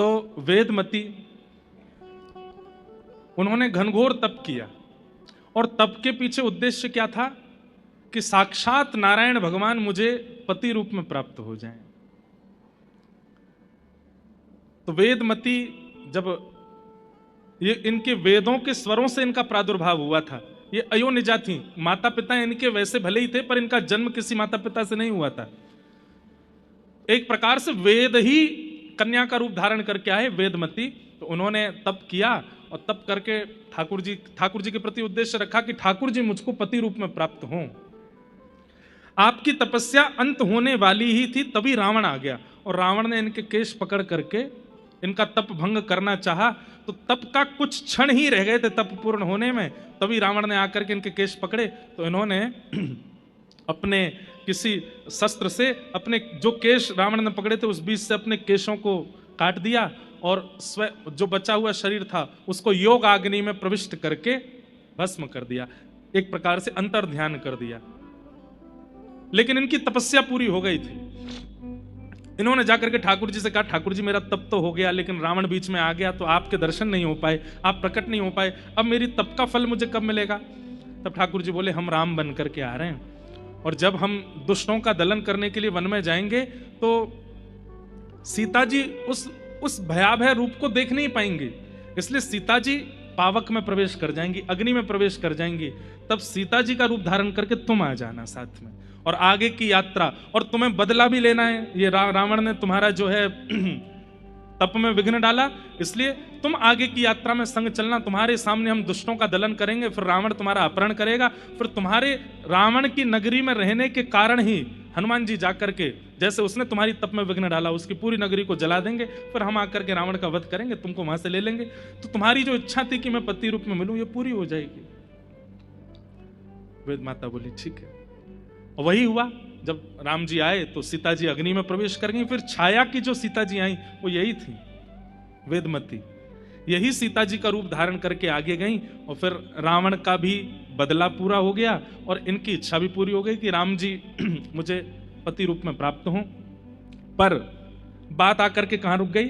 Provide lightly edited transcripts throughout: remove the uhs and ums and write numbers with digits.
तो वेदमती उन्होंने घनघोर तप किया, और तप के पीछे उद्देश्य क्या था कि साक्षात नारायण भगवान मुझे पति रूप में प्राप्त हो जाएं। तो वेदमती जब ये इनके वेदों के स्वरों से इनका प्रादुर्भाव हुआ था, ये अयोनिजा थी, माता पिता इनके वैसे भले ही थे पर इनका जन्म किसी माता पिता से नहीं हुआ था। एक प्रकार से वेद ही कन्या का रूप धारण करके आए वेदमती। तो उन्होंने तप किया और तप करके ठाकुर जी के प्रति उद्देश्य रखा कि ठाकुर जी मुझको पति रूप में प्राप्त हों। आपकी तपस्या अंत होने वाली ही थी, तभी रावण आ गया और रावण ने इनके केश पकड़ करके इनका तप भंग करना चाहा। तो तप का कुछ क्षण ही रह गए थे तप पूर्ण होने में, तभी रावण ने आकर के इनके केश पकड़े। तो इन्होंने अपने किसी शस्त्र से अपने जो केश रावण ने पकड़े थे उस बीच से अपने केशों को काट दिया और जो बचा हुआ शरीर था उसको योग अग्नि में प्रविष्ट करके भस्म कर दिया, एक प्रकार से अंतर ध्यान कर दिया। लेकिन इनकी तपस्या पूरी हो गई थी। इन्होंने जाकर के ठाकुर जी से कहा, ठाकुर जी मेरा तप तो हो गया लेकिन रावण बीच में आ गया तो आपके दर्शन नहीं हो पाए, आप प्रकट नहीं हो पाए, अब मेरी तप का फल मुझे कब मिलेगा? तब ठाकुर जी बोले, हम राम बन करके आ रहे हैं और जब हम दुष्टों का दलन करने के लिए वन में जाएंगे तो सीता जी उस भयावह रूप को देख नहीं पाएंगे, इसलिए सीता जी पावक में प्रवेश कर जाएंगी, अग्नि में प्रवेश कर जाएंगी। तब सीता जी का रूप धारण करके तुम आ जाना साथ में और आगे की यात्रा, और तुम्हें बदला भी लेना है। ये रावण ने तुम्हारा जो है तप में विघ्न डाला, इसलिए तुम आगे की यात्रा में संग चलना, तुम्हारे सामने हम दुष्टों का दलन करेंगे, फिर रावण तुम्हारा अपहरण करेगा, फिर तुम्हारे रावण की नगरी में रहने के कारण ही हनुमान जी जाकर के जैसे उसने तुम्हारी तप में विघ्न डाला उसकी पूरी नगरी को जला देंगे, फिर हम आकर के रावण का वध करेंगे, तुमको वहां से ले लेंगे, तो तुम्हारी जो इच्छा थी कि मैं पति रूप में मिलूं ये पूरी हो जाएगी। वेद माता बोली ठीक है। और वही हुआ, जब राम जी आए तो सीता जी अग्नि में प्रवेश कर गई। फिर छाया की जो सीता जी आई वो यही थी, वेदमती, यही सीता जी का रूप धारण करके आगे गई और फिर रावण का भी बदला पूरा हो गया और इनकी इच्छा भी पूरी हो गई कि राम जी मुझे पति रूप में प्राप्त हों। पर बात आकर के कहां रुक गई?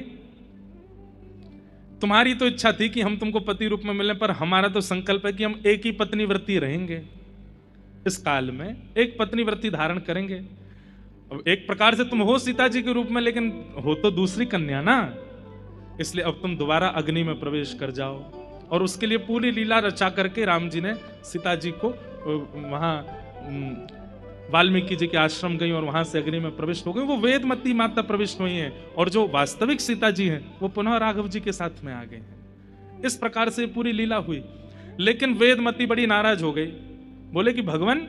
तुम्हारी तो इच्छा थी कि हम तुमको पति रूप में मिलें, पर हमारा तो संकल्प है कि हम एक ही पत्नी व्रती रहेंगे, इस काल में एक पत्नी व्रती धारण करेंगे। अब एक प्रकार से तुम हो सीता जी के रूप में, लेकिन हो तो दूसरी कन्या ना, इसलिए अब तुम दोबारा अग्नि में प्रवेश कर जाओ। और उसके लिए पूरी लीला रचा करके राम जी ने सीता जी को वहां वाल्मीकि जी के आश्रम गई और वहां से अग्नि में प्रविष्ट हो गई। वो वेदमती माता प्रविष्ट हुई हैं और जो वास्तविक सीता जी हैं वो पुनः राघव जी के साथ में आ गए हैं। इस प्रकार से पूरी लीला हुई। लेकिन वेदमती बड़ी नाराज हो गई, बोले कि भगवान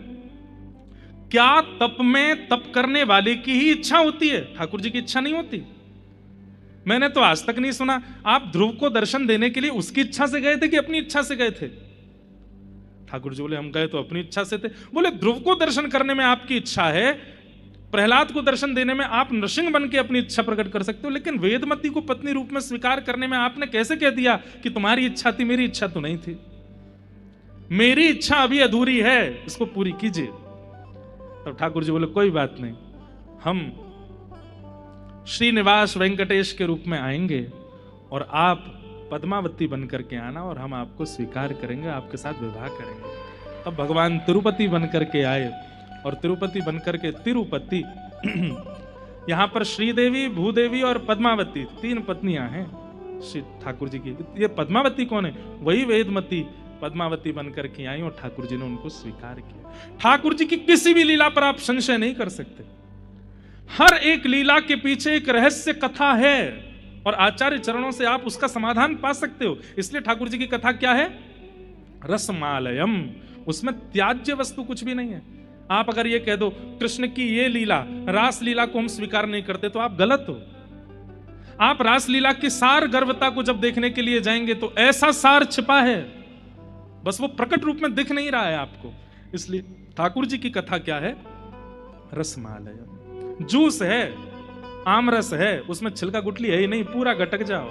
क्या तप में तप करने वाले की ही इच्छा होती है, ठाकुर जी की इच्छा नहीं होती? मैंने तो आज तक नहीं सुना। आप ध्रुव को दर्शन देने के लिए उसकी इच्छा से गए थे कि अपनी इच्छा से गए थे? ठाकुर जी बोले हम गए तो अपनी इच्छा से थे। बोले ध्रुव को दर्शन करने में आपकी इच्छा है, प्रहलाद को दर्शन देने में आप नृसिंह बन के अपनी इच्छा प्रकट कर सकते हो, लेकिन वेदमती को पत्नी रूप में स्वीकार करने में आपने कैसे कह दिया कि तुम्हारी इच्छा थी, मेरी इच्छा तो नहीं थी, मेरी इच्छा अभी अधूरी है, इसको पूरी कीजिए। तब ठाकुर जी बोले कोई बात नहीं, हम श्रीनिवास वेंकटेश के रूप में आएंगे और आप पद्मावती बन करके आना और हम आपको स्वीकार करेंगे, आपके साथ विवाह करेंगे। तब भगवान तिरुपति बन करके आए और तिरुपति बन करके तिरुपति यहां पर श्रीदेवी, भूदेवी और पद्मावती तीन पत्नियां हैं श्री ठाकुर जी की। ये पद्मावती कौन है? वही वेदमती पद्मावती बनकर के आई और ठाकुर जी ने उनको स्वीकार किया। ठाकुर जी की किसी भी लीला पर आप संशय नहीं कर सकते, हर एक लीला के पीछे एक रहस्य कथा है और आचार्य चरणों से आप उसका समाधान पा सकते हो। इसलिए ठाकुर जी की कथा क्या है? रसमालयम, उसमें त्याज्य वस्तु कुछ भी नहीं है। आप अगर ये कह दो कृष्ण की ये लीला, रास लीला को हम स्वीकार नहीं करते, तो आप गलत हो। आप रास लीला की सार गर्भता को जब देखने के लिए जाएंगे तो ऐसा सार छिपा है, बस वो प्रकट रूप में दिख नहीं रहा है आपको। इसलिए ठाकुर जी की कथा क्या है? रसमालयम, जूस है, आमरस है, उसमें छिलका गुटली है ही नहीं, पूरा गटक जाओ,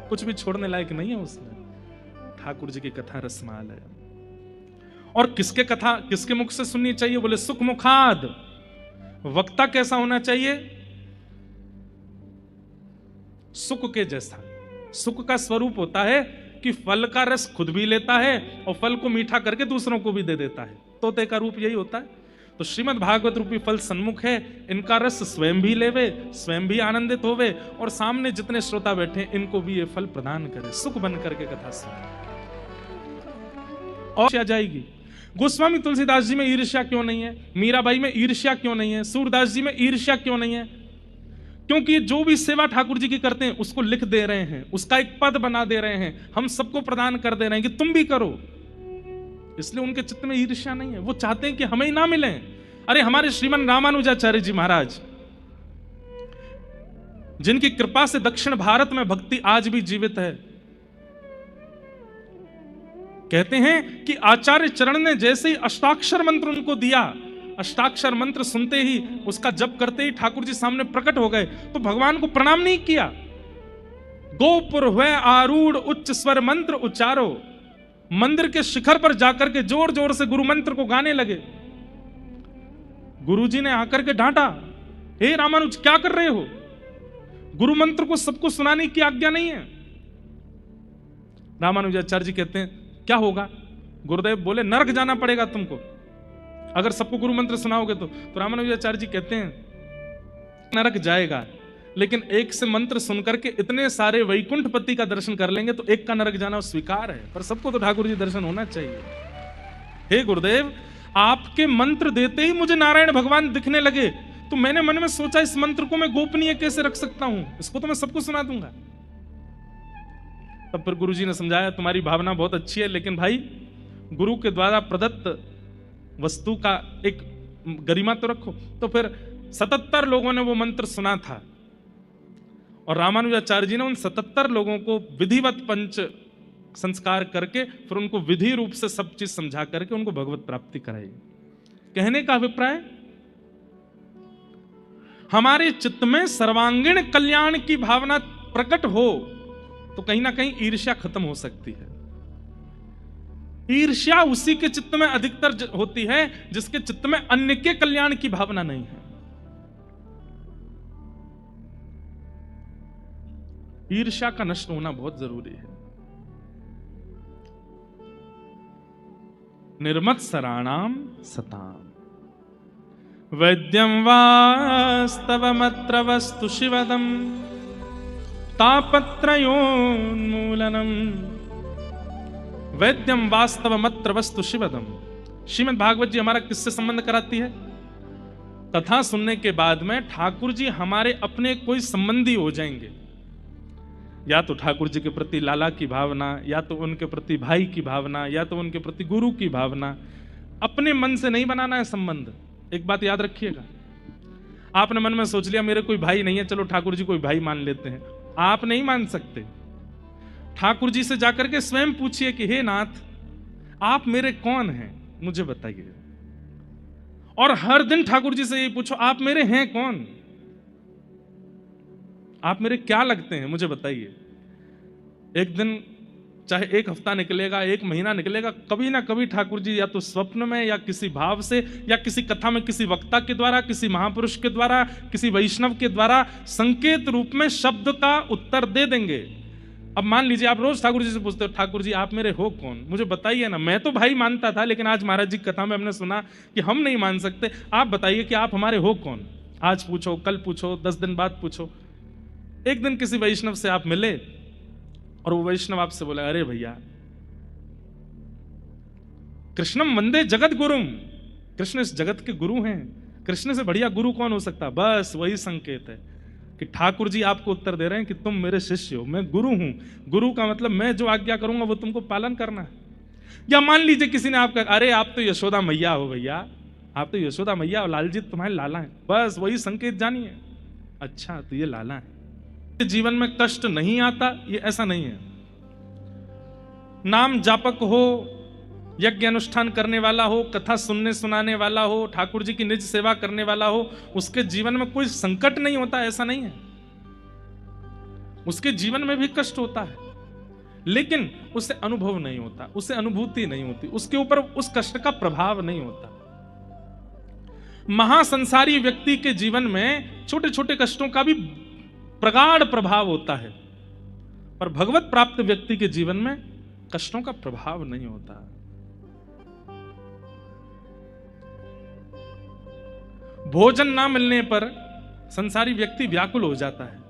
कुछ भी छोड़ने लायक नहीं है उसमें। ठाकुर जी की कथा रसमालयम। और किसके कथा किसके मुख से सुननी चाहिए? बोले सुख मुखाद। वक्ता कैसा होना चाहिए? सुख के जैसा। सुख का स्वरूप होता है कि फल का रस खुद भी लेता है और फल को मीठा करके दूसरों को भी दे देता है। तोते का रूप यही होता है। तो श्रीमद् भागवत रूपी फल सन्मुख है, इनका रस स्वयं भी लेवे, स्वयं भी आनंदित होवे और सामने जितने श्रोता बैठे इनको भी ये फल प्रदान करे, सुख बन करके कथा सुने। और आ जाएगी। गोस्वामी तुलसीदास जी में ईर्ष्या क्यों नहीं है, मीराबाई में ईर्ष्या क्यों नहीं है, सूरदास जी में ईर्ष्या क्यों नहीं है? क्योंकि जो भी सेवा ठाकुर जी की करते हैं उसको लिख दे रहे हैं, उसका एक पद बना दे रहे हैं, हम सबको प्रदान कर दे रहे हैं कि तुम भी करो। इसलिए उनके चित्त में ईर्ष्या नहीं है। वो चाहते हैं कि हमें ही ना मिले। अरे हमारे श्रीमन रामानुजाचार्य जी महाराज, जिनकी कृपा से दक्षिण भारत में भक्ति आज भी जीवित है, कहते हैं कि आचार्य चरण ने जैसे ही अष्टाक्षर मंत्र उनको दिया, अष्टाक्षर मंत्र सुनते ही, उसका जप करते ही ठाकुर जी सामने प्रकट हो गए, तो भगवान को प्रणाम नहीं किया। गोपुर हुए आरूढ़ उच्च स्वर मंत्र उच्चारो, मंदिर के शिखर पर जाकर के जोर जोर से गुरु मंत्र को गाने लगे। गुरु जी ने आकर के डांटा, हे रामानुज क्या कर रहे हो, गुरु मंत्र को सबको सुनाने की आज्ञा नहीं है। रामानुजाचार्य जी कहते हैं क्या होगा? गुरुदेव बोले नरक जाना पड़ेगा तुमको अगर सबको गुरु मंत्र सुनाओगे तो रामानुजाचार्य जी कहते हैं नरक जाएगा, लेकिन एक से मंत्र सुनकर के इतने सारे वैकुंठपति का दर्शन कर लेंगे तो एक का नरक जाना स्वीकार है, पर सबको तो ठाकुर जी दर्शन होना चाहिए। हे गुरुदेव, आपके मंत्र देते ही मुझे नारायण भगवान दिखने लगे, तो मैंने मन में सोचा इस मंत्र को मैं गोपनीय कैसे रख सकता हूं, इसको तो मैं सबको सुना दूंगा। तब फिर गुरु जी ने समझाया तुम्हारी भावना बहुत अच्छी है, लेकिन भाई गुरु के द्वारा प्रदत्त वस्तु का एक गरिमा तो रखो। तो फिर 77 लोगों ने वो मंत्र सुना था और रामानुजाचार्य जी ने उन 77 लोगों को विधिवत पंच संस्कार करके फिर उनको विधि रूप से सब चीज समझा करके उनको भगवत प्राप्ति कराई। कहने का अभिप्राय, हमारे चित्त में सर्वांगीण कल्याण की भावना प्रकट हो तो कहीं ना कहीं ईर्ष्या खत्म हो सकती है। ईर्ष्या उसी के चित्त में अधिकतर होती है जिसके चित्त में अन्य के कल्याण की भावना नहीं है। ईर्ष्या का नष्ट होना बहुत जरूरी है। निर्मत्सराणाम सताम वैद्यम वास्तवमत्र वस्तु शिवदम तापत्रयोन्मूलनम। वैद्यम वास्तवमत्र वस्तु शिवदम। श्रीमद् भागवत जी हमारा किससे संबंध कराती है? कथा सुनने के बाद में ठाकुर जी हमारे अपने कोई संबंधी हो जाएंगे, या तो ठाकुर जी के प्रति लाला की भावना, या तो उनके प्रति भाई की भावना, या तो उनके प्रति गुरु की भावना। अपने मन से नहीं बनाना है संबंध। एक बात याद रखिएगा, आपने मन में सोच लिया मेरे कोई भाई नहीं है, चलो ठाकुर जी कोई भाई मान लेते हैं, आप नहीं मान सकते। ठाकुर जी से जाकर के स्वयं पूछिए कि हे नाथ, आप मेरे कौन हैं, मुझे बताइए। और हर दिन ठाकुर जी से यही पूछो, आप मेरे हैं कौन, आप मेरे क्या लगते हैं, मुझे बताइए। एक दिन चाहे एक हफ्ता निकलेगा, एक महीना निकलेगा, कभी ना कभी ठाकुर जी या तो स्वप्न में या किसी भाव से या किसी कथा में किसी वक्ता के द्वारा, किसी महापुरुष के द्वारा, किसी वैष्णव के द्वारा संकेत रूप में शब्द का उत्तर दे देंगे। अब मान लीजिए आप रोज ठाकुर जी से पूछते हो, ठाकुर जी आप मेरे हो कौन, मुझे बताइए ना। मैं तो भाई मानता था, लेकिन आज महाराज जी की कथा में हमने सुना कि हम नहीं मान सकते। आप बताइए कि आप हमारे हो कौन। आज पूछो, कल पूछो, 10 दिन बाद पूछो। एक दिन किसी वैष्णव से आप मिले और वो वैष्णव आपसे बोला, अरे भैया कृष्णम वंदे जगत गुरुम, कृष्ण इस जगत के गुरु हैं, कृष्ण से बढ़िया गुरु कौन हो सकता। बस वही संकेत है कि ठाकुर जी आपको उत्तर दे रहे हैं कि तुम मेरे शिष्य हो, मैं गुरु हूं। गुरु का मतलब मैं जो आज्ञा करूंगा वो तुमको पालन करना है। या मान लीजिए किसी ने आपका, अरे आप तो यशोदा मैया हो भैया, आप तो यशोदा मैया और लाल जी तुम्हारे लाला हैं। बस वही संकेत जानिए, अच्छा तो ये लाला है। जीवन में कष्ट नहीं आता, ये ऐसा नहीं है। नाम जापक हो, यज्ञ अनुष्ठान करने वाला हो, कथा सुनने सुनाने वाला हो, ठाकुर जी की निज सेवा करने वाला हो, उसके जीवन में कोई संकट नहीं होता, ऐसा नहीं है। उसके जीवन में भी कष्ट होता है, लेकिन उसे अनुभव नहीं होता, उसे अनुभूति नहीं होती, उसके ऊपर उस कष्ट का प्रभाव नहीं होता। महासंसारी व्यक्ति के जीवन में छोटे छोटे कष्टों का भी प्रगाढ़ प्रभाव होता है, पर भगवत प्राप्त व्यक्ति के जीवन में कष्टों का प्रभाव नहीं होता। भोजन ना मिलने पर संसारी व्यक्ति व्याकुल हो जाता है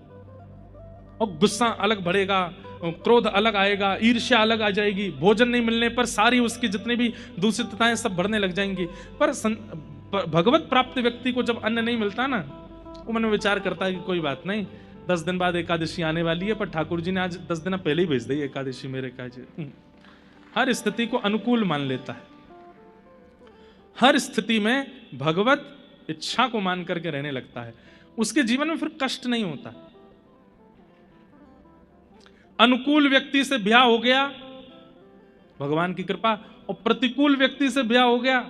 और गुस्सा अलग बढ़ेगा, क्रोध अलग आएगा, ईर्ष्या अलग आ जाएगी। भोजन नहीं मिलने पर सारी उसकी जितनी भी दूषितताएं सब बढ़ने लग जाएंगी। पर भगवत प्राप्त व्यक्ति को जब अन्न नहीं मिलता ना, वो मन में विचार करता है कि कोई बात नहीं, 10 दिन बाद एकादशी आने वाली है, पर ठाकुर जी ने आज 10 दिन पहले ही भेज दी एकादशी मेरे काज। हर स्थिति को अनुकूल मान लेता है, हर स्थिति में भगवत इच्छा को मान करके रहने लगता है। उसके जीवन में फिर कष्ट नहीं होता। अनुकूल व्यक्ति से ब्याह हो गया, भगवान की कृपा, और प्रतिकूल व्यक्ति से ब्याह हो गया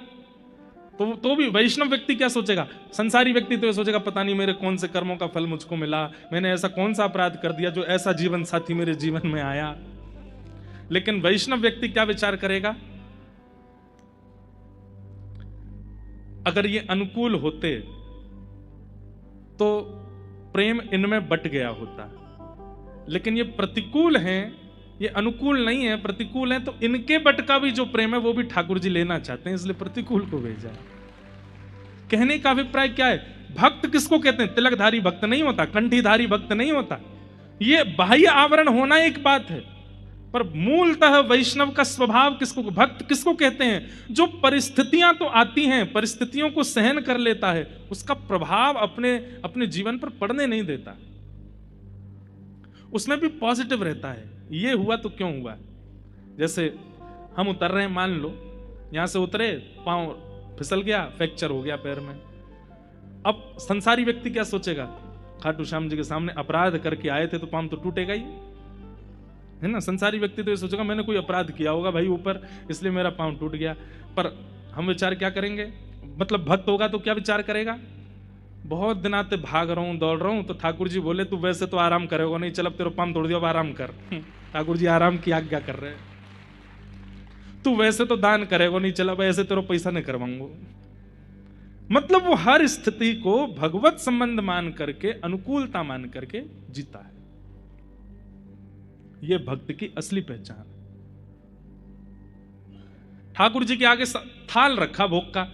तो भी वैष्णव व्यक्ति क्या सोचेगा? संसारी व्यक्ति तो ये सोचेगा पता नहीं मेरे कौन से कर्मों का फल मुझको मिला, मैंने ऐसा कौन सा अपराध कर दिया जो ऐसा जीवन साथी मेरे जीवन में आया। लेकिन वैष्णव व्यक्ति क्या विचार करेगा? अगर ये अनुकूल होते तो प्रेम इनमें बट गया होता, लेकिन ये प्रतिकूल हैं, ये अनुकूल नहीं है, प्रतिकूल हैं, तो इनके बट का भी जो प्रेम है वो भी ठाकुर जी लेना चाहते हैं, इसलिए प्रतिकूल को भेजा। कहने का अभिप्राय क्या है? भक्त किसको कहते हैं? तिलकधारी भक्त नहीं होता, कंठीधारी भक्त नहीं होता। ये बाह्य आवरण होना एक बात है, पर मूलतः वैष्णव का स्वभाव किसको, भक्त किसको कहते हैं? जो परिस्थितियां तो आती हैं, परिस्थितियों को सहन कर लेता है, उसका प्रभाव अपने जीवन पर पड़ने नहीं देता, उसमें भी पॉजिटिव रहता है। ये हुआ तो क्यों हुआ? जैसे हम उतर रहे हैं, मान लो यहां से उतरे, पांव फिसल गया, फ्रैक्चर हो गया पैर में। अब संसारी व्यक्ति क्या सोचेगा? खाटू श्याम जी के सामने अपराध करके आए थे तो पांव तो टूटेगा ही, है ना। संसारी व्यक्ति तो ये सोचेगा मैंने कोई अपराध किया होगा भाई ऊपर, इसलिए मेरा पांव टूट गया। पर हम विचार क्या करेंगे? मतलब भक्त होगा तो क्या विचार करेगा? बहुत दिन आते भाग रहा हूं, दौड़ रहा हूं, तो ठाकुर जी बोले तू वैसे तो आराम करेगा नहीं, चल अब तेरा पांव तोड़ दिया, अब आराम कर। ठाकुर जी आराम की आज्ञा कर रहे हैं। तू वैसे तो दान करेगा नहीं, चल अब ऐसे तेरा पैसा नहीं करवाऊंगा। मतलब वो हर स्थिति को भगवत संबंध मान करके, अनुकूलता मान करके जीता है। ये भक्त की असली पहचान। ठाकुर जी के आगे थाल रखा, भोग का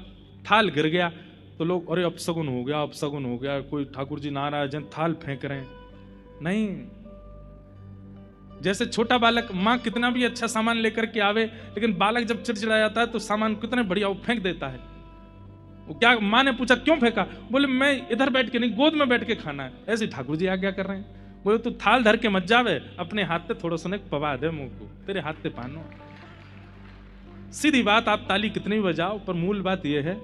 थाल गिर गया तो लोग अरे अपशगुन हो गया, अपशगुन हो गया, कोई ठाकुर जी नाराज हैं, थाल फेंक रहे हैं। नहीं, जैसे छोटा बालक, माँ कितना भी अच्छा सामान लेकर के आवे, लेकिन बालक जब चिड़चिड़ा जाता है तो सामान कितने बढ़िया वो फेंक देता है। वो क्या, माँ ने पूछा क्यों फेंका? बोले मैं इधर बैठ के नहीं, गोद में बैठ के खाना है। ऐसे ठाकुर जी आज्ञा कर रहे हैं। बोले तू थाल धर के मत जावे, अपने हाथ पे थोड़ा सा पवा दे मुंह को, तेरे हाथ पे पानो। सीधी बात, आप ताली कितनी भी बजाओ, पर मूल बात यह है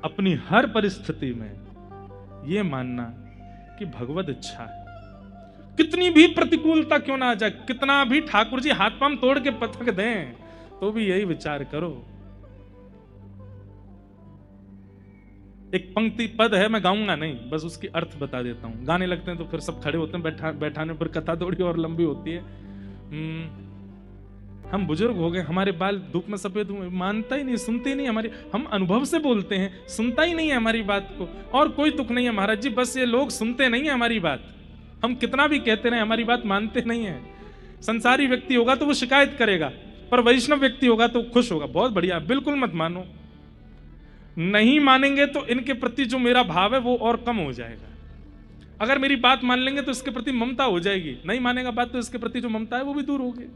अपनी हर परिस्थिति में यह मानना कि भगवत इच्छा है। कितनी भी प्रतिकूलता क्यों ना आ जाए, कितना भी ठाकुर जी हाथ पांव तोड़ के पटक दें, तो भी यही विचार करो। एक पंक्ति पद है, मैं गाऊंगा नहीं, बस उसकी अर्थ बता देता हूं। गाने लगते हैं तो फिर सब खड़े होते हैं, बैठाने पर कथा थोड़ी और लंबी होती है। हम बुजुर्ग हो गए, हमारे बाल धूप में सफेद हुए, मानता ही नहीं, सुनते ही नहीं हमारी, हम अनुभव से बोलते हैं, सुनता ही नहीं है हमारी बात को। और कोई दुख नहीं है महाराज जी, बस ये लोग सुनते नहीं है हमारी बात। हम कितना भी कहते रहे, हमारी बात मानते नहीं है। संसारी व्यक्ति होगा तो वो शिकायत करेगा, पर वैष्णव व्यक्ति होगा तो खुश होगा, बहुत बढ़िया, बिल्कुल मत मानो। नहीं मानेंगे तो इनके प्रति जो मेरा भाव है वो और कम हो जाएगा। अगर मेरी बात मान लेंगे तो इसके प्रति ममता हो जाएगी, नहीं मानेगा बात तो इसके प्रति जो ममता है वो भी दूर होगी।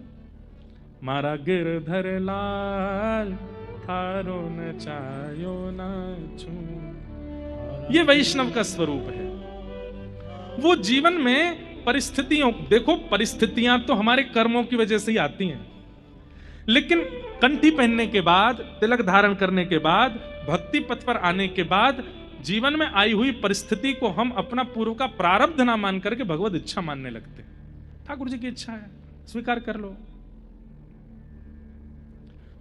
मारा गिरधर लाल थारो न चायो न छू, ये वैष्णव का स्वरूप है। वो जीवन में परिस्थितियों, देखो परिस्थितियां तो हमारे कर्मों की वजह से ही आती हैं, लेकिन कंठी पहनने के बाद, तिलक धारण करने के बाद, भक्ति पथ पर आने के बाद, जीवन में आई हुई परिस्थिति को हम अपना पूर्व का प्रारब्ध ना मान करके भगवत इच्छा मानने लगते हैं। ठाकुर जी की इच्छा है, स्वीकार कर लो।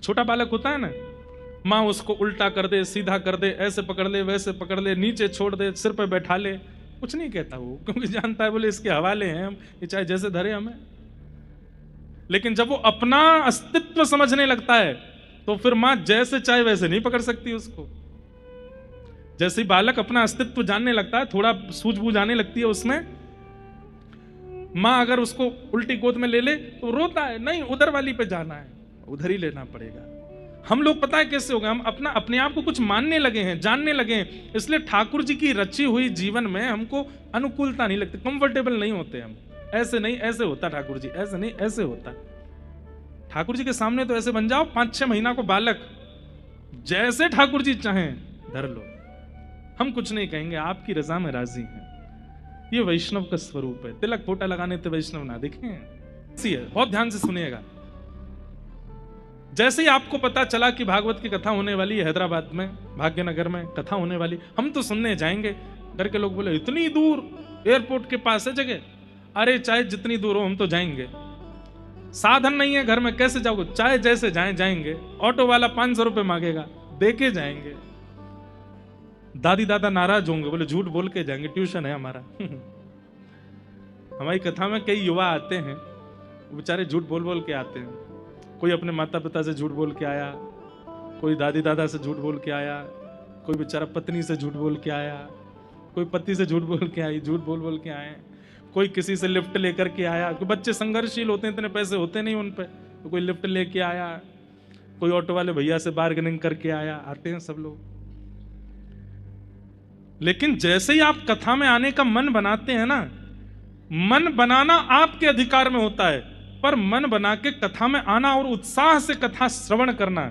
छोटा बालक होता है ना, माँ उसको उल्टा कर दे, सीधा कर दे, ऐसे पकड़ ले, वैसे पकड़ ले, नीचे छोड़ दे, सिर पे बैठा ले, कुछ नहीं कहता वो, क्योंकि जानता है बोले इसके हवाले हैं हम, ये चाहे जैसे धरे हमें। लेकिन जब वो अपना अस्तित्व समझने लगता है तो फिर माँ जैसे चाहे वैसे नहीं पकड़ सकती उसको। जैसे ही बालक अपना अस्तित्व जानने लगता है, थोड़ा सूझबूझ आने लगती है उसमें, माँ अगर उसको उल्टी गोद में ले ले तो रोता है, नहीं उधर वाली पे जाना है, उधर ही लेना पड़ेगा। हम लोग पता है कैसे हो गए, हम अपने आप को कुछ मानने लगे हैं, जानने लगे हैं, इसलिए ठाकुर जी की रची हुई जीवन में हमको अनुकूलता नहीं लगती, कंफर्टेबल नहीं होते हम। ऐसे नहीं ऐसे होता ठाकुर जी, ऐसे नहीं ऐसे होता। ठाकुर जी के सामने तो ऐसे बन जाओ 5-6 महीना को बालक, जैसे ठाकुर जी चाहें धर लो, हम कुछ नहीं कहेंगे, आपकी रजा में राजी हैं। ये वैष्णव का स्वरूप है। तिलक फोटा लगाने तो वैष्णव ना दिखे, ऐसी है। बहुत ध्यान से सुनिएगा। जैसे ही आपको पता चला कि भागवत की कथा होने वाली है हैदराबाद में, भाग्यनगर में कथा होने वाली, हम तो सुनने जाएंगे। घर के लोग बोले इतनी दूर, एयरपोर्ट के पास है जगह। अरे चाहे जितनी दूर हो हम तो जाएंगे, साधन नहीं है घर में, कैसे जाओगे? चाहे जैसे जाएंगे। ऑटो वाला 500 रुपए मांगेगा, देके जाएंगे। दादी दादा नाराज होंगे, बोले झूठ बोल के जाएंगे, ट्यूशन है हमारा। हमारी कथा में कई युवा आते हैं, बेचारे झूठ बोल बोल के आते हैं। कोई अपने माता पिता से झूठ बोल के आया, कोई दादी दादा से झूठ बोल के आया, कोई बेचारा पत्नी से झूठ बोल के आया, कोई पति से झूठ बोल के आई, झूठ बोल बोल के आए, कोई किसी से लिफ्ट लेकर के आया। कोई बच्चे संघर्षशील होते हैं, इतने पैसे होते नहीं उन पे, तो कोई लिफ्ट लेके आया, कोई ऑटो वाले भैया से बार्गेनिंग करके आया। आते हैं सब लोग। लेकिन जैसे ही आप कथा में आने का मन बनाते हैं ना, मन बनाना आपके अधिकार में होता है, पर मन बना के कथा में आना और उत्साह से कथा श्रवण करना,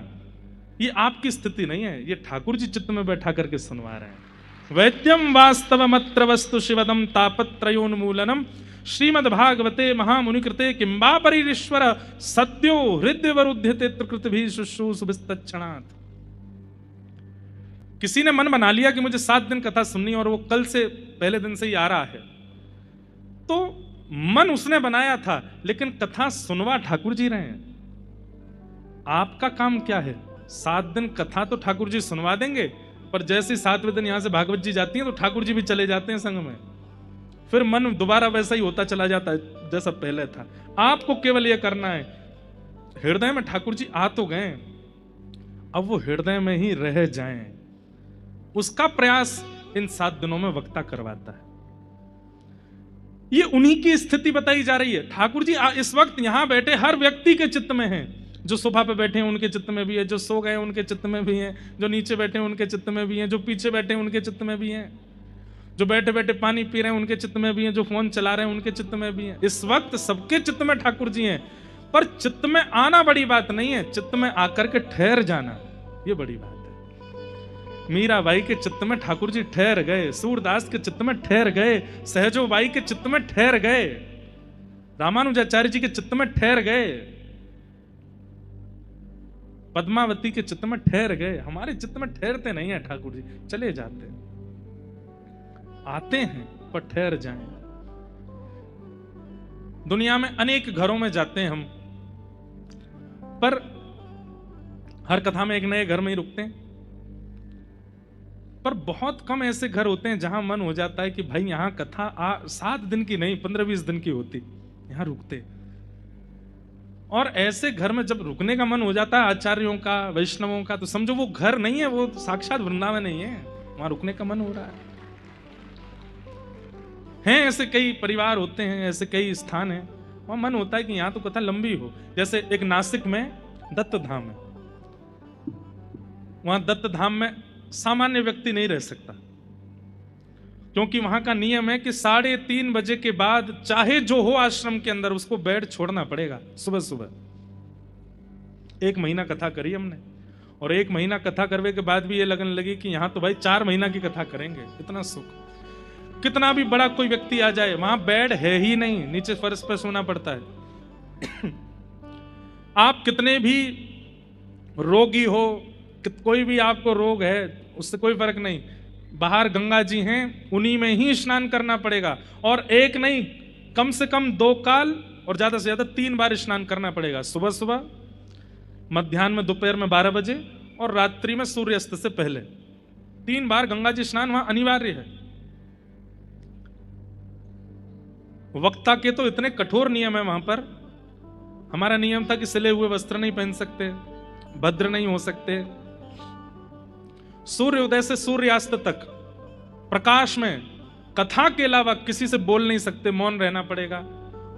ये आपकी स्थिति नहीं है। ये ठाकुर जी चित्त में बैठा करके सुनवा रहे हैं। वैद्यम वास्तवमत्र वस्तु शिवदम तापत्रयोन्मूलनम श्रीमद्भागवते महामुनिकृते किंबा परिरीश्वर सद्यो हृदयवरुध्यते त्रिकृतिभिः शुश्रूषुभिस्तत्क्षणात्। किसी ने मन बना लिया कि मुझे 7 दिन कथा सुननी, और वो कल से पहले दिन से ही आ रहा है, तो मन उसने बनाया था, लेकिन कथा सुनवा ठाकुर जी रहे हैं। आपका काम क्या है? 7 दिन कथा तो ठाकुर जी सुनवा देंगे, पर जैसे 7वें दिन यहां से भागवत जी जाती हैं तो ठाकुर जी भी चले जाते हैं संग में, फिर मन दोबारा वैसा ही होता चला जाता है जैसा पहले था। आपको केवल यह करना है, हृदय में ठाकुर जी आ तो गए, अब वो हृदय में ही रह जाएं, उसका प्रयास इन 7 दिनों में वक्ता करवाता है। ये उन्हीं की स्थिति बताई जा रही है। ठाकुर जी इस वक्त यहां बैठे हर व्यक्ति के चित्त में हैं। जो सोफा पे बैठे हैं उनके चित्त में भी है, जो सो गए उनके चित्त में भी हैं, जो नीचे बैठे हैं उनके चित्त में भी हैं, जो पीछे बैठे हैं उनके चित्त में भी हैं, जो बैठे बैठे पानी पी रहे हैं उनके चित्त में भी हैं, जो फोन चला रहे हैं उनके चित्त में भी हैं। इस वक्त सबके चित्त में ठाकुर जी हैं, पर चित्त में आना बड़ी बात नहीं है, चित्त में आकर के ठहर जाना ये बड़ी बात है। मीराबाई के चित्त में ठाकुर जी ठहर गए, सूरदास के चित्त में ठहर गए, सहजोबाई के चित्त में ठहर गए, रामानुजाचार्य जी के चित्त में ठहर गए, पद्मावती के चित्त में ठहर गए। हमारे चित्त में ठहरते नहीं है ठाकुर जी, चले जाते आते हैं पर ठहर जाएं। दुनिया में अनेक घरों में जाते हैं हम, पर हर कथा में एक नए घर में ही रुकते हैं, पर बहुत कम ऐसे घर होते हैं जहां मन हो जाता है कि भाई यहां कथा 7 दिन की नहीं 15-20 दिन की होती, यहां रुकते। और ऐसे घर में जब रुकने का मन हो जाता है आचार्यों का, वैष्णवों का, तो समझो वो घर नहीं है, वो साक्षात वृंदावन नहीं है, वहां रुकने का मन हो रहा है। ऐसे कई परिवार होते हैं, ऐसे कई स्थान हैं, वहां मन होता है कि यहां तो कथा लंबी हो। जैसे एक नासिक में दत्त धाम है, वहां दत्त धाम में सामान्य व्यक्ति नहीं रह सकता, क्योंकि वहां का नियम है कि 3:30 बजे के बाद चाहे जो हो आश्रम के अंदर उसको बेड छोड़ना पड़ेगा सुबह सुबह। 1 महीना कथा करी हमने, और 1 महीना कथा करने के बाद भी ये लगने लगी कि यहां तो भाई 4 महीना की कथा करेंगे। इतना सुख, कितना भी बड़ा कोई व्यक्ति आ जाए वहां बेड है ही नहीं, नीचे फर्श पर सोना पड़ता है। आप कितने भी रोगी हो, कोई भी आपको रोग है, उससे कोई फर्क नहीं, बाहर गंगा जी हैं, उन्हीं में ही स्नान करना पड़ेगा, और एक नहीं कम से कम 2 काल और ज्यादा से ज्यादा 3 बार स्नान करना पड़ेगा। सुबह सुबह, मध्याह्न में, दोपहर में 12 बजे, और रात्रि में सूर्यास्त से पहले 3 बार गंगा जी स्नान वहां अनिवार्य है। वक्ता के तो इतने कठोर नियम है वहां पर। हमारा नियम था कि सिले हुए वस्त्र नहीं पहन सकते, भद्र नहीं हो सकते, सूर्योदय से सूर्यास्त तक प्रकाश में कथा के अलावा किसी से बोल नहीं सकते, मौन रहना पड़ेगा।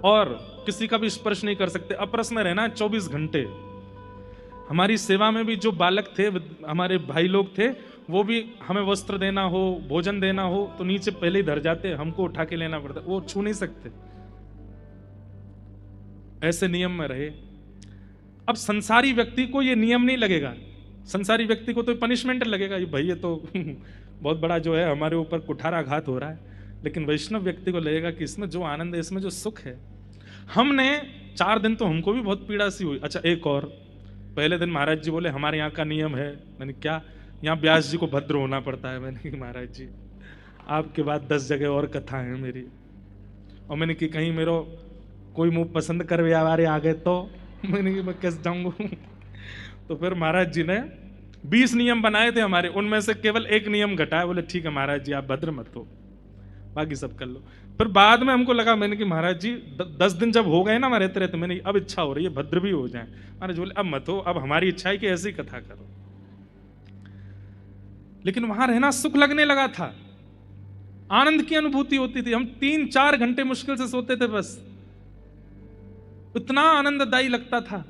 और किसी का भी स्पर्श नहीं कर सकते, अपरस में रहना है 24 घंटे। हमारी सेवा में भी जो बालक थे, हमारे भाई लोग थे, वो भी हमें वस्त्र देना हो, भोजन देना हो तो नीचे पहले ही धर जाते, हमको उठा के लेना पड़ता, वो छू नहीं सकते। ऐसे नियम में रहे। अब संसारी व्यक्ति को ये नियम नहीं लगेगा, संसारी व्यक्ति को तो पनिशमेंट लगेगा, ये भाई ये तो बहुत बड़ा जो है हमारे ऊपर कुठाराघात हो रहा है। लेकिन वैष्णव व्यक्ति को लगेगा कि इसमें जो आनंद है, इसमें जो सुख है। हमने 4 दिन तो हमको भी बहुत पीड़ा सी हुई। अच्छा एक और, पहले दिन महाराज जी बोले हमारे यहाँ का नियम है। मैंने क्या, यहाँ व्यास जी को भद्र होना पड़ता है। मैंने कहा महाराज जी आपके बाद 10 जगह और कथा है मेरी, और मैंने कि कहीं मेरा कोई मुंह पसंद कर हमारे आगे तो मैंने कि मैं कैसे जाऊंगा। तो फिर महाराज जी ने 20 नियम बनाए थे हमारे, उनमें से केवल एक नियम घटाया। बोले ठीक है महाराज जी आप भद्र मत हो, बाकी सब कर लो। फिर बाद में हमको लगा, मैंने कि महाराज जी 10 दिन जब हो गए ना हमारे रहते, मैंने अब इच्छा हो रही है भद्र भी हो जाए। महाराज बोले अब मत हो, अब हमारी इच्छा है कि ऐसी कथा करो। लेकिन वहां रहना सुख लगने लगा था, आनंद की अनुभूति होती थी। हम 3-4 घंटे मुश्किल से सोते थे बस, इतना आनंददायी लगता था।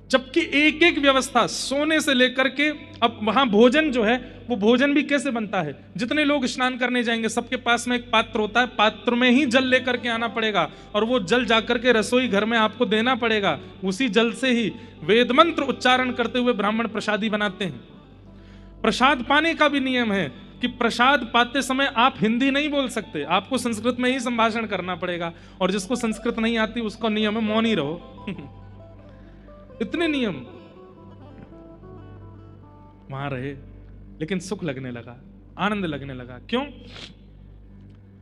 जबकि एक एक व्यवस्था सोने से लेकर के, अब वहां भोजन जो है वो भोजन भी कैसे बनता है, जितने लोग स्नान करने जाएंगे सबके पास में एक पात्र होता है, पात्र में ही जल लेकर के आना पड़ेगा, और वो जल जाकर के रसोई घर में आपको देना पड़ेगा। उसी जल से ही वेद मंत्र उच्चारण करते हुए ब्राह्मण प्रसादी बनाते हैं। प्रसाद पाने का भी नियम है कि प्रसाद पाते समय आप हिंदी नहीं बोल सकते, आपको संस्कृत में ही संभाषण करना पड़ेगा, और जिसको संस्कृत नहीं आती उसका नियम है मौन ही रहो। इतने नियम वहां रहे, लेकिन सुख लगने लगा, आनंद लगने लगा। क्यों?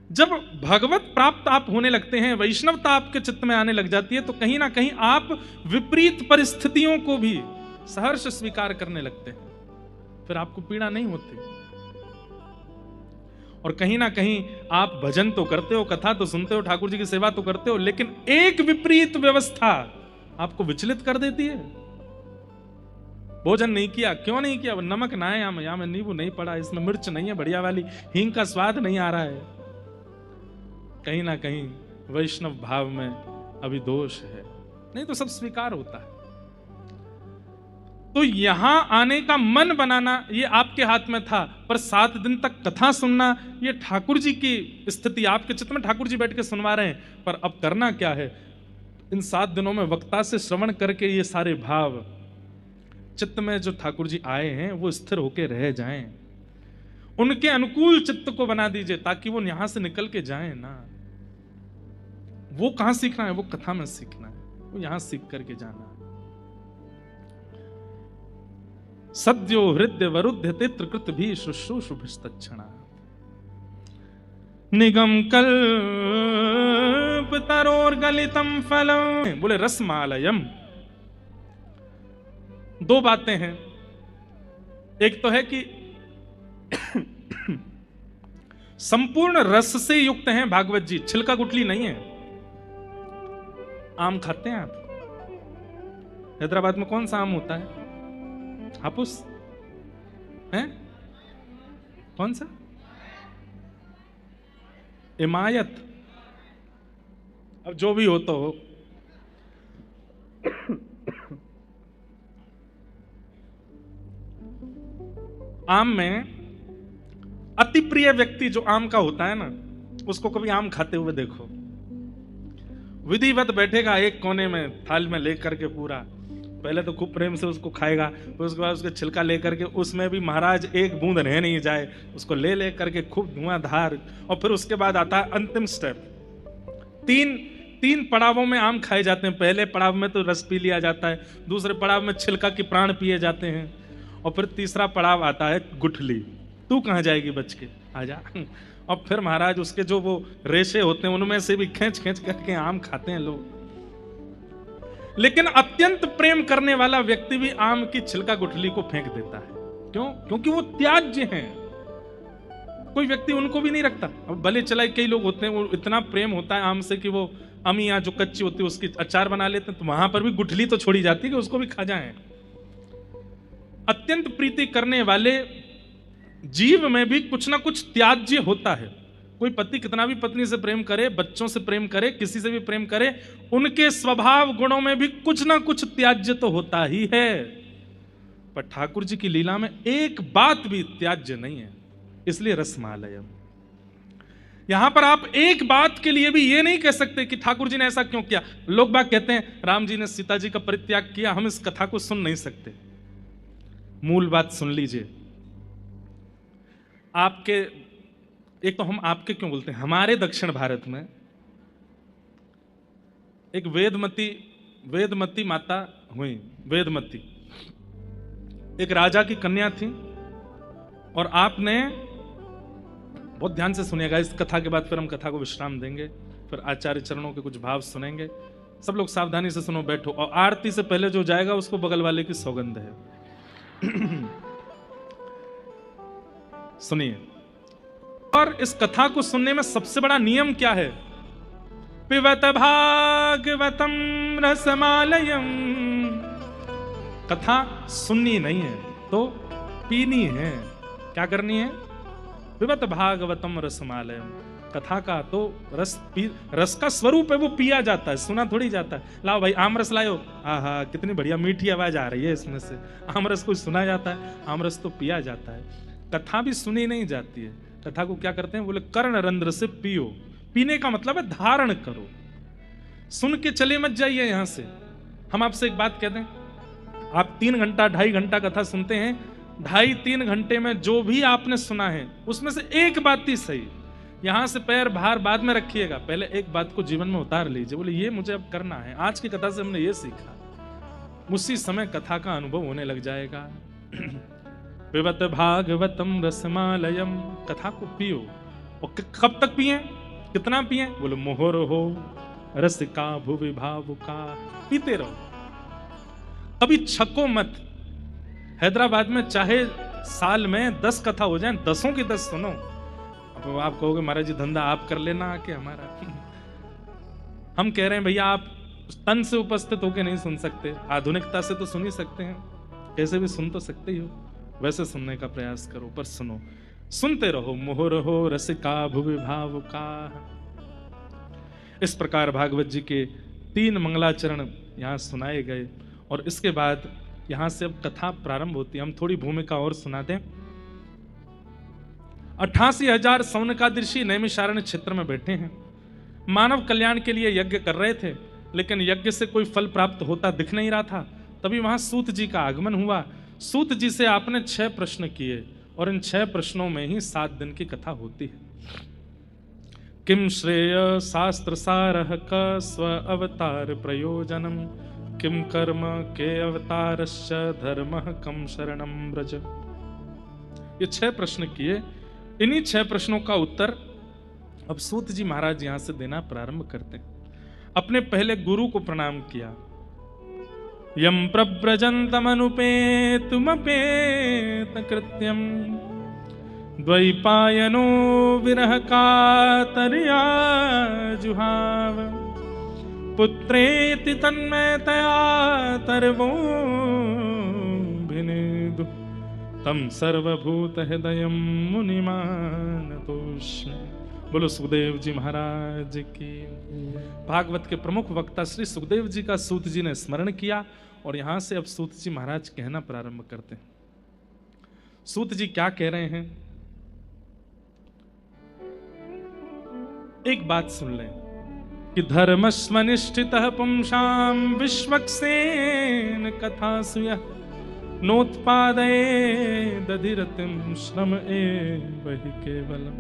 जब भगवत प्राप्त आप होने लगते हैं, वैष्णवता आपके चित्त में आने लग जाती है, तो कहीं ना कहीं आप विपरीत परिस्थितियों को भी सहर्ष स्वीकार करने लगते हैं, फिर आपको पीड़ा नहीं होती। और कहीं ना कहीं आप भजन तो करते हो, कथा तो सुनते हो, ठाकुर जी की सेवा तो करते हो, लेकिन एक विपरीत व्यवस्था आपको विचलित कर देती है। भोजन नहीं किया, क्यों नहीं किया? नमक ना है यहाँ में नींबू नहीं पड़ा, इसमें मिर्च नहीं है बढ़िया वाली, हींग का स्वाद नहीं आ रहा है। कहीं ना कहीं वैष्णव भाव में अभी दोष है, नहीं तो सब स्वीकार होता है। तो यहां आने का मन बनाना ये आपके हाथ में था, पर 7 दिन तक कथा सुनना ये ठाकुर जी की स्थिति, आपके चित्त में ठाकुर जी बैठ के सुनवा रहे हैं। पर अब करना क्या है? इन 7 दिनों में वक्ता से श्रवण करके ये सारे भाव चित्त में जो ठाकुर जी आए हैं वो स्थिर होके रह जाएं, उनके अनुकूल चित्त को बना दीजिए, ताकि वो यहां से निकल के जाएं ना। वो कहां सीखना है? वो कथा में सीखना है, वो यहां सीख करके जाना है। सद्यो हृदय वरुद्ध तित्र कृत भी शुश्रूषुभिस्तक्षणा निगम कल्प तरोर्गलितम फलम। बोले रसमालयम। 2 बातें हैं। एक तो है कि संपूर्ण रस से युक्त हैं भागवत जी, छिलका गुठली नहीं है। आम खाते हैं आप? हैदराबाद में कौन सा आम होता है? हापुस हैं? कौन सा? इमायत। अब जो भी हो तो हो। आम में अति प्रिय व्यक्ति जो आम का होता है ना, उसको कभी आम खाते हुए देखो। विधिवत बैठेगा एक कोने में थाल में लेकर के, पूरा पहले तो खूब प्रेम से उसको खाएगा, फिर उसके बाद उसके छिलका लेकर के, उसमें भी महाराज एक बूंद रह नहीं जाए, उसको ले करके खूब धुआंधार। और फिर उसके बाद आता है अंतिम स्टेप। 3 पड़ावों में आम खाए जाते हैं। पहले पड़ाव में तो रस पी लिया जाता है, दूसरे पड़ाव में छिलका की प्राण पिए जाते हैं, और फिर तीसरा पड़ाव आता है गुठली। तू कहां जाएगी बच के, आजा। और फिर महाराज उसके जो वो रेशे होते हैं उनमें से भी खींच करके आम खाते हैं लोग। लेकिन अत्यंत प्रेम करने वाला व्यक्ति भी आम की छिलका गुठली को फेंक देता है। क्यों? क्योंकि वो त्याज्य हैं। कोई व्यक्ति उनको भी नहीं रखता। अब भले चला, कई लोग होते हैं वो इतना प्रेम होता है आम से कि वो अमिया जो कच्ची होती है उसकी अचार बना लेते हैं, तो वहां पर भी गुठली तो छोड़ी जाती है कि उसको भी खा जाए। अत्यंत प्रीति करने वाले जीव में भी कुछ ना कुछ त्याज्य होता है, कोई पति कितना भी पत्नी से प्रेम करे, बच्चों से प्रेम करे, किसी से भी प्रेम करे, उनके स्वभाव गुणों में भी कुछ ना कुछ त्याज्य तो होता ही है। पर ठाकुर जी की लीला में एक बात भी त्याज्य नहीं है, इसलिए रसमालयम। यहां पर आप एक बात के लिए भी ये नहीं कह सकते कि ठाकुर जी ने ऐसा क्यों किया। लोग बाग कहते हैं राम जी ने सीता जी का परित्याग किया, हम इस कथा को सुन नहीं सकते। मूल बात सुन लीजिए। आपके, एक तो हम आपके क्यों बोलते हैं, हमारे दक्षिण भारत में एक वेदमती माता हुई। वेदमती एक राजा की कन्या थी, और आपने बहुत ध्यान से सुनिएगा इस कथा के बाद, फिर हम कथा को विश्राम देंगे, फिर आचार्य चरणों के कुछ भाव सुनेंगे। सब लोग सावधानी से सुनो, बैठो। और आरती से पहले जो जाएगा उसको बगल वाले की सौगंध है। सुनिए। और इस कथा को सुनने में सबसे बड़ा नियम क्या है? पिबत भागवतम रसमालयम। कथा सुननी नहीं है तो पीनी है। क्या करनी है? पिबत भागवतम रसमालयम। कथा का तो रस का स्वरूप है, वो पिया जाता है, सुना थोड़ी जाता है। लाओ भाई आमरस लाओ, आहा कितनी बढ़िया मीठी आवाज आ रही है इसमें से। आमरस को सुना जाता है? आमरस तो पिया जाता है। कथा भी सुनी नहीं जाती है। कथा को क्या करते हैं? बोले कर्ण रंध्र से पियो। पीने का मतलब है धारण करो, सुन के चले मत जाइए यहां से। हम आपसे एक बात कह दें, आप 3 घंटा 2.5 घंटा कथा सुनते हैं, 2.5-3 घंटे में जो भी आपने सुना है उसमें से एक बात ही सही। यहां से पैर बाहर बाद में रखिएगा, पहले एक बात को जीवन में उतार लीजिए। बोले ये मुझे अब करना है, आज की कथा से हमने ये सीखा। उसी समय कथा का अनुभव होने लग जाएगा। पिबत भागवतम रसमालयम। कथा को पियो। और कब तक पिए? कितना पिए? बोले मोहर हो रसिका भुवि भावुका। पीते रहो, कभी छको मत। हैदराबाद में चाहे साल में 10 कथा हो जाए, 10 की 10 सुनो। अब आप कहोगे महाराज जी धंधा आप कर लेना आके हमारा। हम कह रहे हैं भैया आप तन से उपस्थित होके नहीं सुन सकते, आधुनिकता से तो सुन ही सकते हैं, कैसे भी सुन तो सकते ही हो, वैसे सुनने का प्रयास करो। पर सुनो, सुनते रहो। मोहर हो रसिका भुवि भावुका। इस प्रकार भागवत जी के 3 मंगलाचरण यहां सुनाए गए, और इसके बाद यहां से अब कथा प्रारंभ होती है। हम थोड़ी भूमिका और सुनाते हैं। 88,000 सौनकादि नैमिषारण्य क्षेत्र में बैठे हैं, मानव कल्याण के लिए यज्ञ कर रहे थे, लेकिन यज्ञ से कोई फल प्राप्त होता दिख नहीं रहा था। तभी वहां सूत जी का आगमन हुआ। सूत जी से आपने 6 प्रश्न किए, और इन 6 प्रश्नों में ही 7 दिन की कथा होती है। किम श्रेय शास्त्र सारः क स्व अवतार प्रयोजनम, किम कर्म के अवतारश्च धर्मः कम शरणम ब्रज। ये 6 प्रश्न किए। इन्हीं 6 प्रश्नों का उत्तर अब सूत जी महाराज यहां से देना प्रारंभ करते हैं। अपने पहले गुरु को प्रणाम किया। यम प्रव्रजन्तमनुपेतुमपेत कृत्यम, द्वैपायनो विरह कातर्या जुहाव, पुत्रेति तन्मयतया तर्वो भिनेदु, तम सर्वभूत हृदयम मुनिमानतोष्मि। बोलो सुखदेव जी महाराज की। भागवत के प्रमुख वक्ता श्री सुखदेव जी का सूत जी ने स्मरण किया, और यहां से अब सूत जी महाराज कहना प्रारंभ करते हैं। सूत जी क्या कह रहे हैं, एक बात सुन लें कि धर्मस्वनिष्ठितः पुंसां विश्वक्सेन कथासु यः नोत्पादये दधिरतिं श्रम एव हि केवलम्।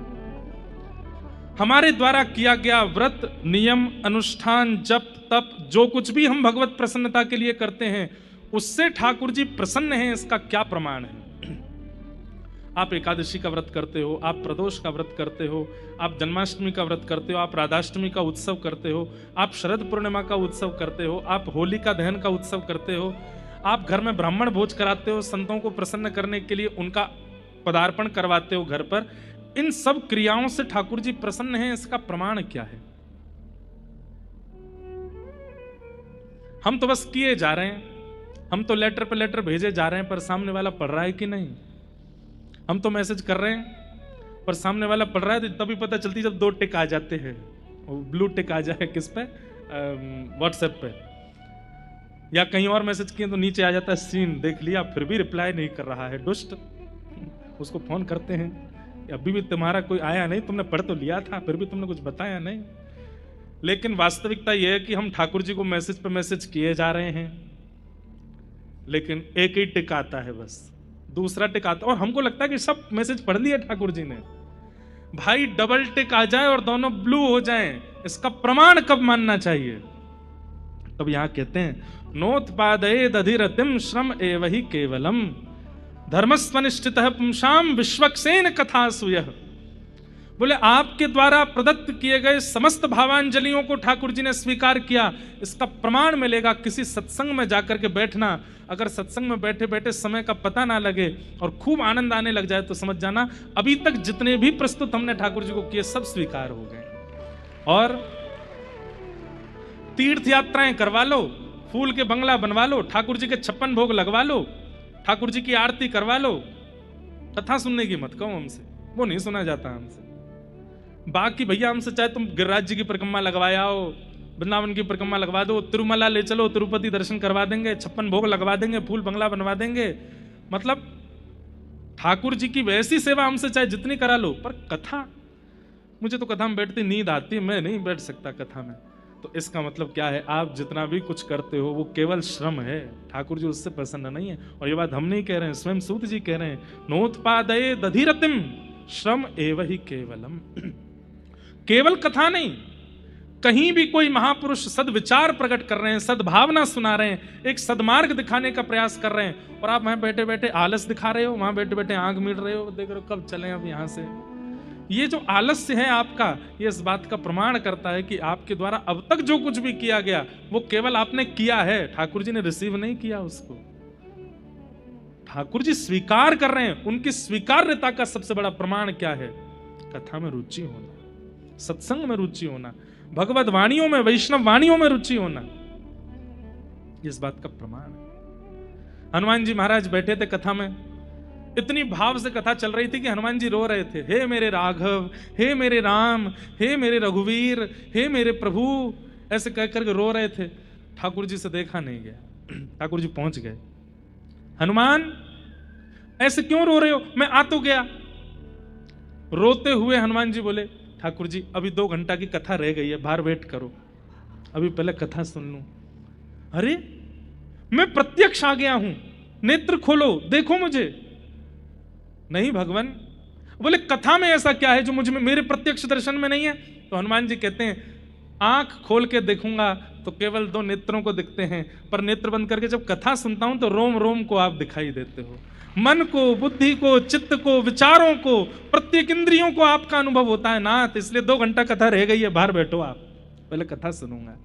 हमारे द्वारा किया गया व्रत, नियम, अनुष्ठान, जप, तप, जो कुछ भी हम भगवत प्रसन्नता के लिए करते हैं, उससे ठाकुर जी प्रसन्न हैं, इसका क्या प्रमाण है? आप एकादशी का व्रत करते हो, आप प्रदोष का व्रत करते हो, आप जन्माष्टमी का व्रत करते हो, आप राधाष्टमी का उत्सव करते हो, आप शरद पूर्णिमा का उत्सव करते हो, आप होलिका दहन का उत्सव करते हो, आप घर में ब्राह्मण भोज कराते हो, संतों को प्रसन्न करने के लिए उनका पदार्पण करवाते हो घर पर। इन सब क्रियाओं से ठाकुर जी प्रसन्न हैं, इसका प्रमाण क्या है? हम तो बस किए जा रहे हैं, हम तो लेटर पे लेटर भेजे जा रहे हैं, पर सामने वाला पढ़ रहा है कि नहीं? हम तो मैसेज कर रहे हैं, पर सामने वाला पढ़ रहा है तो तभी पता चलती जब 2 टिक आ जाते हैं, ब्लू टिक आ जाए किस पे, व्हाट्सएप पे, या कहीं और मैसेज किए तो नीचे आ जाता है सीन देख लिया, फिर भी रिप्लाई नहीं कर रहा है, दुष्ट। उसको फोन करते हैं, अभी भी तुम्हारा कोई आया नहीं, तुमने पढ़ तो लिया था, फिर भी तुमने कुछ बताया नहीं। लेकिन वास्तविकता यह है कि हम ठाकुर जी को मैसेज पे मैसेज किए जा रहे हैं, लेकिन एक ही टिक आता है बस, दूसरा टिक आता, और हमको लगता है कि सब मैसेज पढ़ लिए ठाकुर जी ने। भाई डबल टिक आ जाए और दोनों ब्लू हो जाएं, इसका प्रमाण कब मानना चाहिए? तब यहां कहते हैं नोत्पादयेद अधिरतिम श्रम एव हि केवलम धर्मस्वनिष्ठितः पुंसाम विश्वक्सेन कथासूयः। बोले आपके द्वारा प्रदत्त किए गए समस्त भावांजलियों को ठाकुर जी ने स्वीकार किया, इसका प्रमाण मिलेगा किसी सत्संग में जाकर के बैठना। अगर सत्संग में बैठे बैठे समय का पता ना लगे और खूब आनंद आने लग जाए तो समझ जाना अभी तक जितने भी प्रस्तुत हमने ठाकुर जी को किए सब स्वीकार हो गए। और तीर्थ यात्राएं करवा लो, फूल के बंगला बनवा लो, ठाकुर जी के 56 भोग लगवा लो, ठाकुर जी की आरती करवा लो, कथा सुनने की मत कहो हमसे, वो नहीं सुना जाता हमसे। बाकी भैया हमसे चाहे तुम गिरिराज जी की परिक्रमा लगवाओ, वृंदावन की परिक्रमा लगवा दो, तिरुमला ले चलो, तिरुपति दर्शन करवा देंगे, 56 भोग लगवा देंगे, फूल बंगला बनवा देंगे, मतलब ठाकुर जी की वैसी सेवा हमसे चाहे जितनी करा लो। पर कथा, मुझे तो कथा में बैठती नींद आती है, मैं नहीं बैठ सकता कथा में। तो इसका मतलब क्या है, आप जितना भी कुछ करते हो वो केवल श्रम है, ठाकुर जी उससे प्रसन्न नहीं है। और ये बात हम नहीं कह रहे हैं, स्वयं सूत जी कह रहे हैं, नोत्पादये दधिरतिम श्रम एव हि केवलम। केवल कथा नहीं, कहीं भी कोई महापुरुष सद्विचार प्रकट कर रहे हैं, सद्भावना सुना रहे हैं, एक सद्मार्ग दिखाने का प्रयास कर रहे हैं, और आप वहां बैठे बैठे आलस दिखा रहे हो, वहां बैठे बैठे आंख मीट रहे हो, देख रहे हो कब चले अब यहां से। ये जो आलस्य है आपका, ये इस बात का प्रमाण करता है कि आपके द्वारा अब तक जो कुछ भी किया गया वो केवल आपने किया है, ठाकुर जी ने रिसीव नहीं किया उसको। ठाकुर जी स्वीकार कर रहे हैं, उनकी स्वीकार्यता का सबसे बड़ा प्रमाण क्या है? कथा में रुचि होना, सत्संग में रुचि होना, भगवत वाणियों में, वैष्णव वाणियों में रुचि होना, इस बात का प्रमाण है। हनुमान जी महाराज बैठे थे कथा में, इतनी भाव से कथा चल रही थी कि हनुमान जी रो रहे थे, हे मेरे राघव, हे मेरे राम, हे मेरे रघुवीर, हे मेरे प्रभु, ऐसे कह करके रो रहे थे। ठाकुर जी से देखा नहीं गया। ठाकुर जी पहुंच गए, हनुमान ऐसे क्यों रो रहे हो? मैं आ तो गया। रोते हुए हनुमान जी बोले, ठाकुर जी अभी 2 घंटा की कथा रह गई है, बाहर वेट करो, अभी पहले कथा सुन लूं। अरे मैं प्रत्यक्ष आ गया हूं, नेत्र खोलो, देखो मुझे। नहीं भगवान। बोले कथा में ऐसा क्या है जो मुझ में, मेरे प्रत्यक्ष दर्शन में नहीं है? तो हनुमान जी कहते हैं, आंख खोल के देखूंगा तो केवल 2 नेत्रों को दिखते हैं, पर नेत्र बंद करके जब कथा सुनता हूं तो रोम रोम को आप दिखाई देते हो, मन को, बुद्धि को, चित्त को, विचारों को, प्रत्येक इंद्रियों को आपका अनुभव होता है नाथ। इसलिए 2 घंटा कथा रह गई है, बाहर बैठो आप, पहले कथा सुनूंगा।